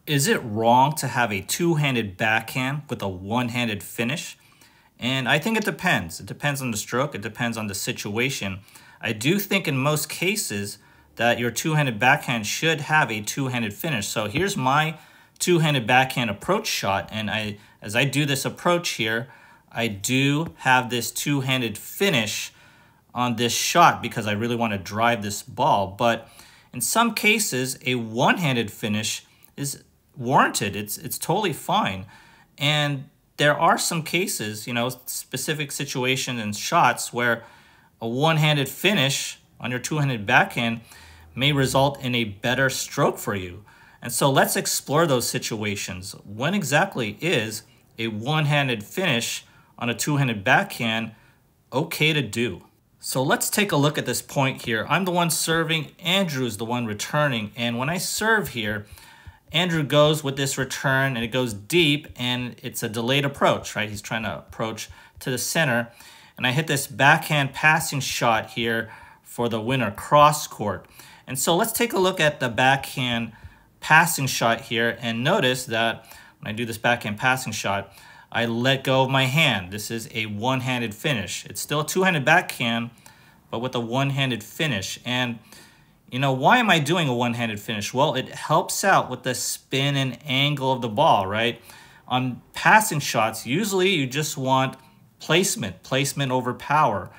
Is it wrong to have a two-handed backhand with a one-handed finish? And I think it depends. It depends on the stroke. It depends on the situation. I do think in most cases that your two-handed backhand should have a two-handed finish. So here's my two-handed backhand approach shot. And as I do this approach here, I do have this two-handed finish on this shot because I really want to drive this ball. But in some cases, a one-handed finish is warranted. It's totally fine. And there are some cases, specific situations and shots where a one-handed finish on your two-handed backhand may result in a better stroke for you. And so let's explore those situations. When exactly is a one-handed finish on a two-handed backhand okay to do? So let's take a look at this point here. I'm the one serving, Andrew's the one returning, and when I serve here, Andrew goes with this return and it goes deep and it's a delayed approach, right? He's trying to approach to the center. And I hit this backhand passing shot here for the winner, Crosscourt. And so let's take a look at the backhand passing shot here and notice that when I do this backhand passing shot, I let go of my hand. This is a one-handed finish. It's still a two-handed backhand, but with a one-handed finish. And why am I doing a one-handed finish? Well, it helps out with the spin and angle of the ball, right? On passing shots, usually you just want placement over power.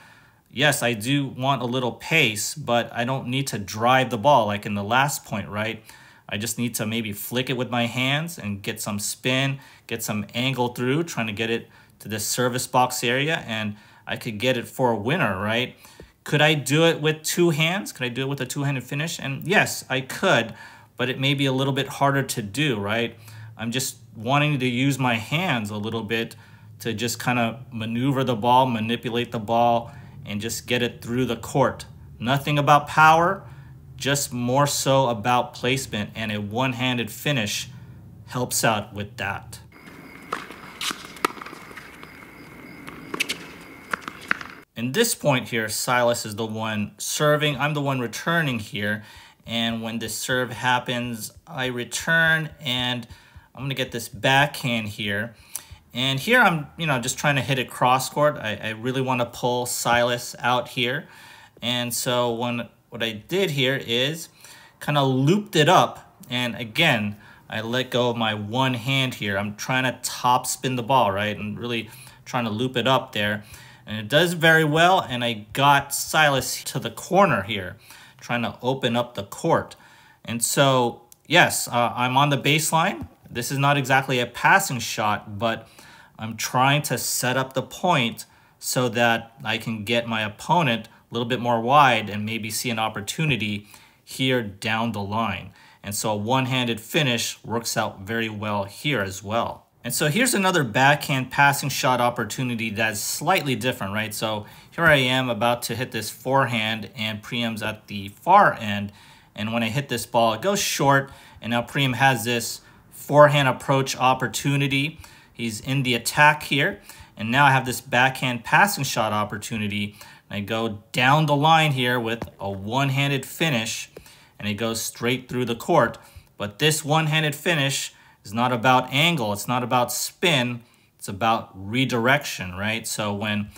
Yes, I do want a little pace, but I don't need to drive the ball like in the last point, right? I just need to maybe flick it with my hands and get some spin, get some angle through, trying to get it to the service box area, and I could get it for a winner, right? Could I do it with two hands? Could I do it with a two-handed finish? And yes, I could, but it may be a little bit harder to do, right? I'm just wanting to use my hands a little bit to just kind of maneuver the ball, manipulate the ball, and just get it through the court. Nothing about power, just more so about placement, and a one-handed finish helps out with that. In this point here, Silas is the one serving. I'm the one returning here. And when this serve happens, I return and I'm going to get this backhand here. And here I'm, just trying to hit it cross court. I really want to pull Silas out here. And so what I did here is kind of looped it up. And again, I let go of my one hand here. I'm trying to top spin the ball, right? And really trying to loop it up there. And it does very well, and I got Silas to the corner here, trying to open up the court. And so, yes, I'm on the baseline. This is not exactly a passing shot, but I'm trying to set up the point so that I can get my opponent a little bit more wide and maybe see an opportunity here down the line. And so a one-handed finish works out very well here as well. And so here's another backhand passing shot opportunity that's slightly different, right? So here I am about to hit this forehand and Priyam's at the far end. And when I hit this ball, it goes short. And now Priyam has this forehand approach opportunity. He's in the attack here. And now I have this backhand passing shot opportunity. And I go down the line here with a one-handed finish. And it goes straight through the court. But this one-handed finish is not about angle, it's not about spin, it's about redirection, right? So when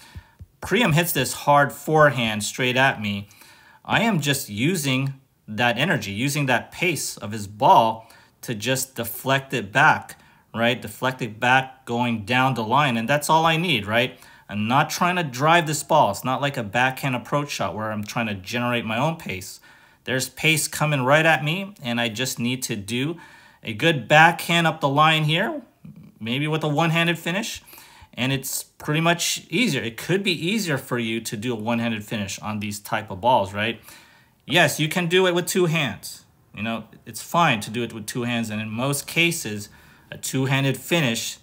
Priyam hits this hard forehand straight at me, I am just using that energy, using that pace of his ball to just deflect it back, right? Deflect it back going down the line, and that's all I need, right? I'm not trying to drive this ball. It's not like a backhand approach shot where I'm trying to generate my own pace. There's pace coming right at me, and I just need to do a good backhand up the line here, maybe with a one-handed finish, and it's pretty much easier. It could be easier for you to do a one-handed finish on these type of balls, right? Yes, you can do it with two hands. It's fine to do it with two hands, and in most cases, a two-handed finish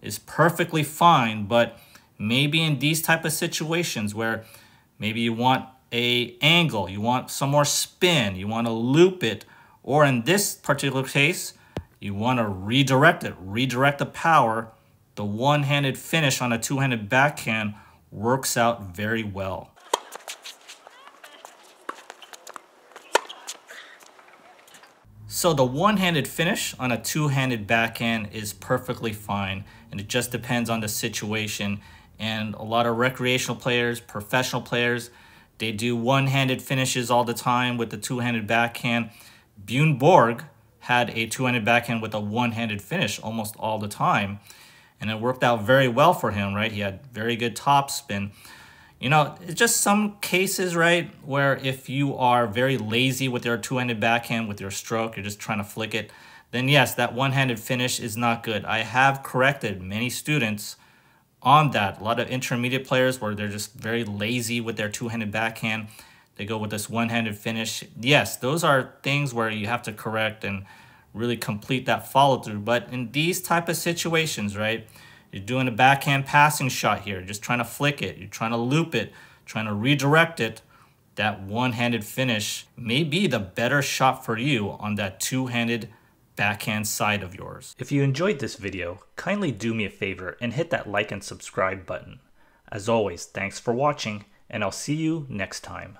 is perfectly fine, but maybe in these type of situations where maybe you want an angle, you want some more spin, you want to loop it, or in this particular case, you want to redirect it, redirect the power. The one-handed finish on a two-handed backhand works out very well. So the one-handed finish on a two-handed backhand is perfectly fine, and it just depends on the situation. And a lot of recreational players, professional players, they do one-handed finishes all the time with the two-handed backhand. Bjorn Borg had a two-handed backhand with a one-handed finish almost all the time, and it worked out very well for him, right? He had very good topspin. You know, it's just some cases, right, where if you are very lazy with your two-handed backhand, with your stroke, you're just trying to flick it, then yes, that one-handed finish is not good. I have corrected many students on that. A lot of intermediate players where they're just very lazy with their two-handed backhand. They go with this one-handed finish. Yes, those are things where you have to correct and really complete that follow-through. But in these type of situations, right, you're doing a backhand passing shot here, just trying to flick it, you're trying to loop it, trying to redirect it, that one-handed finish may be the better shot for you on that two-handed backhand side of yours. If you enjoyed this video, kindly do me a favor and hit that like and subscribe button. As always, thanks for watching, and I'll see you next time.